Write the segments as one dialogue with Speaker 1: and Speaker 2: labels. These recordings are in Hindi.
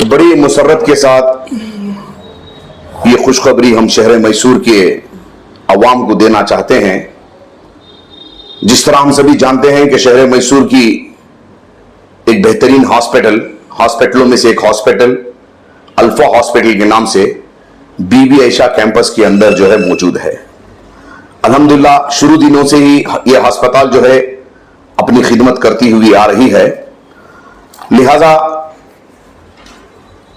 Speaker 1: बड़ी मुसर्रत के साथ ये खुशखबरी हम शहर मैसूर के अवाम को देना चाहते हैं। जिस तरह हम सभी जानते हैं कि शहर मैसूर की एक बेहतरीन हॉस्पिटलों में से एक हॉस्पिटल अल्फा हॉस्पिटल के नाम से बीबी आयशा कैंपस के अंदर जो है मौजूद है। अल्हम्दुलिल्लाह शुरू दिनों से ही यह अस्पताल जो है अपनी खिदमत करती हुई आ रही है। लिहाजा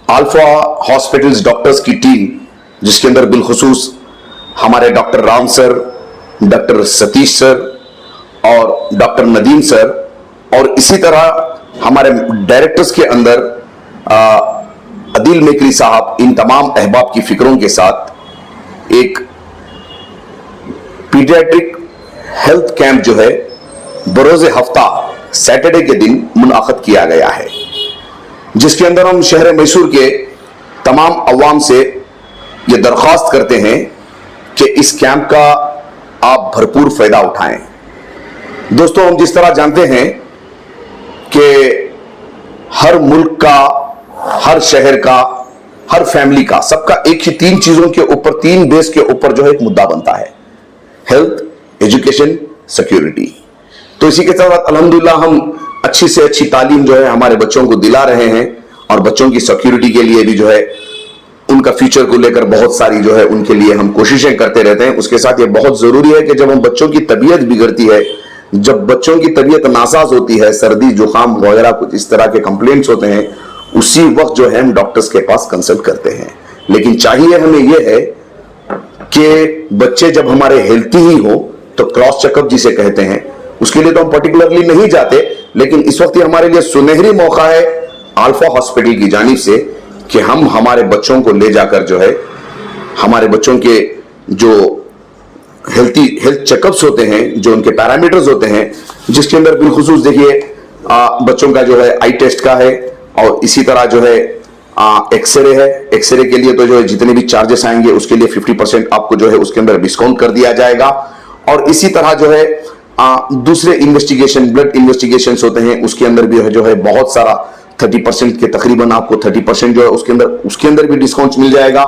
Speaker 1: अल्फा हॉस्पिटल्स डॉक्टर्स की टीम, जिसके अंदर बिलखुसूस हमारे doctor Ram sir, doctor Satish sir और डॉक्टर नदीम सर, और इसी तरह हमारे डायरेक्टर्स के अंदर अदिल मेकरी साहब, इन तमाम अहबाब की फिक्रों के साथ एक पीडियाट्रिक हेल्थ कैंप जो है बरोज़े हफ्ता सैटरडे के दिन मुनाक़द किया गया है, जिसके अंदर हम शहर मैसूर के तमाम अवाम से ये दरख्वास्त करते हैं कि इस कैंप का आप भरपूर फायदा उठाएं। दोस्तों, हम जिस तरह जानते हैं कि हर मुल्क का, हर शहर का, हर फैमिली का, सबका एक ही तीन चीजों के ऊपर, तीन बेस के ऊपर जो है एक मुद्दा बनता है: हेल्थ, एजुकेशन, सिक्योरिटी। तो इसी के साथ अल्हम्दुलिल्लाह हम अच्छी से अच्छी तालीम जो है हमारे बच्चों को दिला रहे हैं, और बच्चों की सिक्योरिटी के लिए भी जो है उनका फ्यूचर को लेकर बहुत सारी जो है उनके लिए हम कोशिशें करते रहते हैं। उसके साथ ये बहुत जरूरी है कि जब हम बच्चों की तबीयत बिगड़ती है, जब बच्चों की तबीयत नासाज होती है, सर्दी जुकाम वगैरह कुछ इस तरह के कंप्लेंट्स होते हैं, उसी वक्त जो है हम डॉक्टर्स के पास कंसल्ट करते हैं। लेकिन चाहिए हमें यह है कि बच्चे जब हमारे हेल्थी ही हो तो क्रॉस चेकअप जिसे कहते हैं, उसके लिए तो हम पर्टिकुलरली नहीं जाते, लेकिन इस वक्त ये हमारे लिए सुनहरी मौका है अल्फा हॉस्पिटल की जानिब से कि हम हमारे बच्चों को ले जाकर जो है हमारे बच्चों के जो हेल्थ चेकअप्स होते हैं, जो उनके पैरामीटर्स होते हैं, जिसके अंदर बिलखुसूस देखिए बच्चों का जो है आई टेस्ट का है, और इसी तरह जो है एक्सरे है। एक्सरे के लिए तो जो है जितने भी चार्जेस आएंगे उसके लिए 50% आपको जो है उसके अंदर डिस्काउंट कर दिया जाएगा। और इसी तरह जो है दूसरे इन्वेस्टिगेशन, ब्लड इन्वेस्टिगेशंस होते हैं, उसके अंदर भी जो है बहुत सारा 30% के तकरीबन आपको 30% जो है उसके अंदर भी डिस्काउंट मिल जाएगा।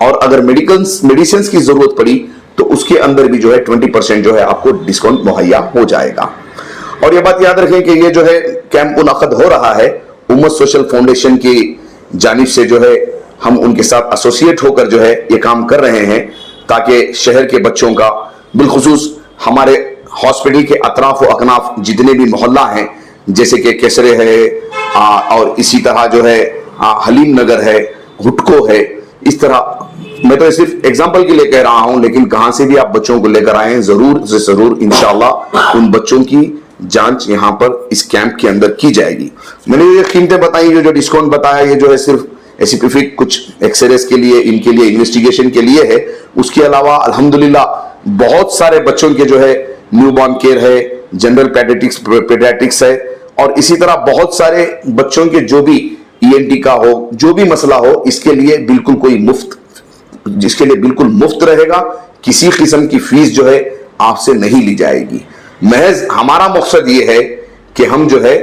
Speaker 1: और अगर मेडिसिन की जरूरत पड़ी तो उसके अंदर भी जो है 20% जो है आपको डिस्काउंट मुहैया हो जाएगा। और ये बात याद रखें कि ये जो है कैंप मुनाक़द हो रहा है उम्मत सोशल फाउंडेशन की जानिब से, जो है हम उनके साथ एसोसिएट होकर जो है ये काम कर रहे हैं, ताकि शहर के बच्चों का, बिलखुसूस हमारे हॉस्पिटल के अतराफ व अकनाफ जितने भी मोहल्ला हैं, जैसे कि केसरे है और इसी तरह जो है हलीम नगर है, हुटको है, इस तरह मैं तो सिर्फ एग्जांपल के लिए कह रहा हूं, लेकिन कहां से भी आप बच्चों को लेकर आए जरूर से जरूर इंशाल्लाह उन बच्चों की जांच यहां पर इस कैंप के अंदर की जाएगी। मैंने ये कीमतें बताई, जो डिस्काउंट बताया, ये जो है सिर्फ स्पेसिफिक कुछ एक्सरेस के लिए, इनके लिए इन्वेस्टिगेशन के लिए है। उसके अलावा अल्हम्दुलिल्लाह बहुत सारे बच्चों के जो है न्यूबॉर्न केयर है, जनरल पेडियाट्रिक्स है, और इसी तरह बहुत सारे बच्चों के जो भी ENT का हो, जो भी मसला हो, इसके लिए बिल्कुल मुफ्त रहेगा। किसी किस्म की फीस जो है आपसे नहीं ली जाएगी। महज हमारा मकसद ये है कि हम जो है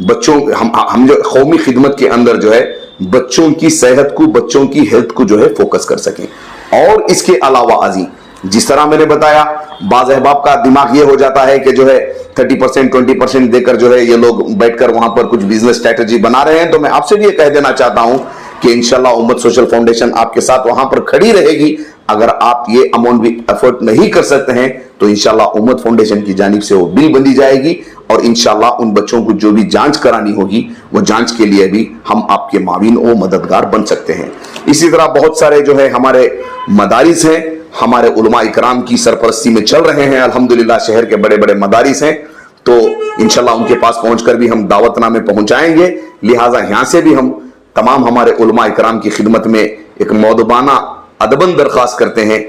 Speaker 1: बच्चों, हम जो कौमी खिदमत के अंदर जो है बच्चों की सेहत को, बच्चों की हेल्थ को जो है फोकस कर सकें। और इसके अलावा अजी जिस तरह मैंने बताया, बाज़ अहबाब का दिमाग ये हो जाता है कि जो है 30% 20% देकर जो है ये लोग बैठकर वहां पर कुछ बिजनेस स्ट्रेटजी बना रहे हैं। तो मैं आपसे भी ये कह देना चाहता हूं कि इंशाल्लाह उम्मत सोशल फाउंडेशन आपके साथ वहां पर खड़ी रहेगी। अगर आप ये अमाउंट भी एफर्ट नहीं कर सकते हैं तो इंशाल्लाह उम्मत फाउंडेशन की जानिब से वो बिल बंदी जाएगी, और इंशाल्लाह उन बच्चों को जो भी जांच करानी होगी वो जांच के लिए भी हम आपके माविन और मददगार बन सकते हैं। इसी तरह बहुत सारे जो है हमारे मदारिस हैं, हमारे उलमा इकराम की सरपरस्ती में चल रहे हैं। अल्हम्दुलिल्लाह शहर के बड़े बड़े मदारिस हैं, तो इंशाल्लाह उनके पास पहुंचकर भी हम दावतनामे पहुंचाएंगे। लिहाजा यहां से भी हम तमाम हमारे उलमा इकराम की खिदमत में एक मौदबाना अदबन दरख्वास्त करते हैं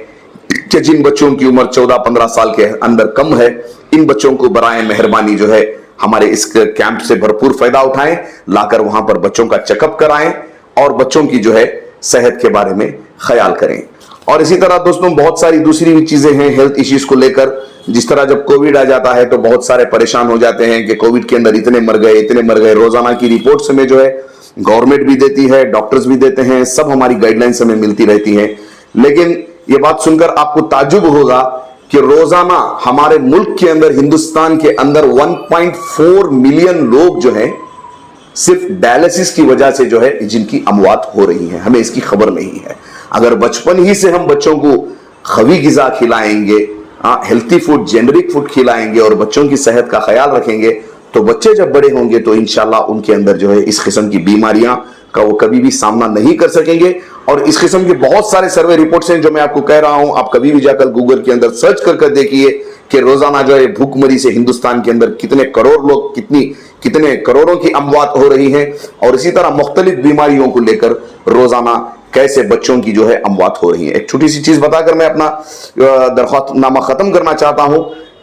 Speaker 1: कि जिन बच्चों की उम्र 14-15 साल के अंदर कम है, इन बच्चों को बराए मेहरबानी जो है हमारे इस कैंप से भरपूर फायदा उठाएं, लाकर वहां पर बच्चों का चेकअप कराएं और बच्चों की जो है सेहत के बारे में ख्याल करें। और इसी तरह दोस्तों बहुत सारी दूसरी भी चीजें हैं हेल्थ इश्यूज को लेकर। जिस तरह जब कोविड आ जाता है तो बहुत सारे परेशान हो जाते हैं कि कोविड के अंदर इतने मर गए, रोजाना की रिपोर्ट्स में जो है गवर्नमेंट भी देती है, डॉक्टर्स भी देते हैं, सब हमारी गाइडलाइंस हमें मिलती रहती हैं। लेकिन ये बात सुनकर आपको ताज्जुब होगा कि रोजाना हमारे मुल्क के अंदर, हिंदुस्तान के अंदर 1.4 मिलियन लोग जो हैं सिर्फ डायलिसिस की वजह से जो है जिनकी अमवात हो रही है, हमें इसकी खबर नहीं है। अगर बचपन ही से हम बच्चों को खवी गिजा खिलाएंगे, हेल्थी फूड, जेनरिक फूड खिलाएंगे और बच्चों की सेहत का ख्याल रखेंगे, तो बच्चे जब बड़े होंगे तो इंशाल्लाह उनके अंदर जो है इस किस्म की बीमारियां का वो कभी भी सामना नहीं कर सकेंगे। और इस किस्म के बहुत सारे सर्वे रिपोर्ट्स हैं जो मैं आपको कह रहा हूं, आप कभी भी जाकर गूगल के अंदर सर्च कर देखिए कि रोजाना जो है भूखमरी से हिंदुस्तान के अंदर कितने करोड़ लोग, कितने करोड़ों की अमवात हो रही है। और इसी तरह मुख्तलिफ बीमारियों को लेकर रोजाना कैसे बच्चों की जो है अमवात हो रही है। एक छोटी सी चीज बताकर मैं अपना दरख्वास्तनामा खत्म करना चाहता हूं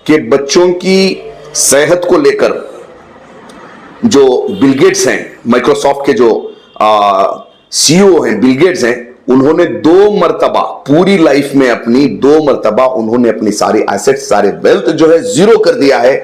Speaker 1: कि बच्चों की सेहत को लेकर जो बिल गेट्स हैं, माइक्रोसॉफ्ट के जो सीईओ हैं, बिल गेट्स हैं, उन्होंने 2 मरतबा पूरी लाइफ में अपनी 2 मरतबा उन्होंने अपनी सारी एसेट, सारे वेल्थ जो है जीरो कर दिया है,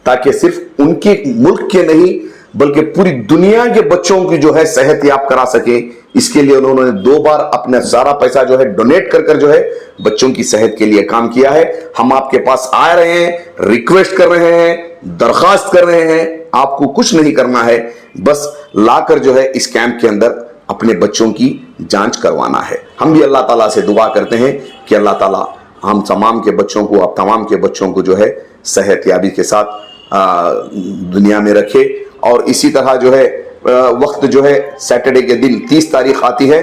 Speaker 1: ताकि सिर्फ उनके मुल्क के नहीं बल्कि पूरी दुनिया के बच्चों की जो है सेहत याब करा सके। इसके लिए उन्होंने 2 बार अपना सारा पैसा जो है डोनेट कर जो है बच्चों की सेहत के लिए काम किया है। हम आपके पास आ रहे हैं, रिक्वेस्ट कर रहे हैं, दरखास्त कर रहे हैं, आपको कुछ नहीं करना है, बस लाकर जो है इस कैंप के अंदर अपने बच्चों की जांच करवाना है। हम भी अल्लाह ताला से दुआ करते हैं कि अल्लाह ताला हम तमाम के बच्चों को, आप तमाम के बच्चों को जो है सेहत याबी के साथ दुनिया में रखे। और इसी तरह जो है वक्त जो है सैटरडे के दिन 30 तारीख आती है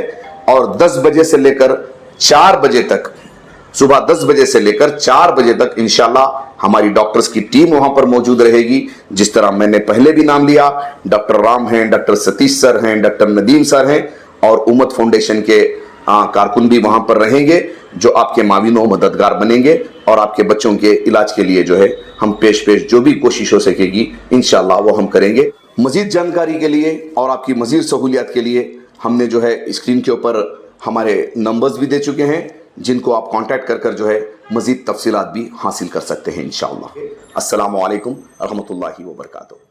Speaker 1: और 10 बजे से लेकर 4 बजे तक, सुबह 10 बजे से लेकर 4 बजे तक इंशाल्लाह हमारी डॉक्टर्स की टीम वहां पर मौजूद रहेगी। जिस तरह मैंने पहले भी नाम लिया, डॉक्टर राम हैं, डॉक्टर सतीश सर हैं, डॉक्टर नदीम सर हैं और उम्मत फाउंडेशन के कारकुन भी वहां पर रहेंगे जो आपके माविनो मददगार बनेंगे और आपके बच्चों के इलाज के लिए जो है हम पेश जो भी कोशिश हो सकेगी इंशाल्लाह वो हम करेंगे। मजीद जानकारी के लिए और आपकी मजीद सहूलियत के लिए हमने जो है स्क्रीन के ऊपर हमारे नंबर्स भी दे चुके हैं, जिनको आप कांटेक्ट कर जो है मजीद तफसीलात भी हासिल कर सकते हैं इंशाअल्लाह। अस्सलामु अलैकुम रहमतुल्लाहि व बरकातुहू।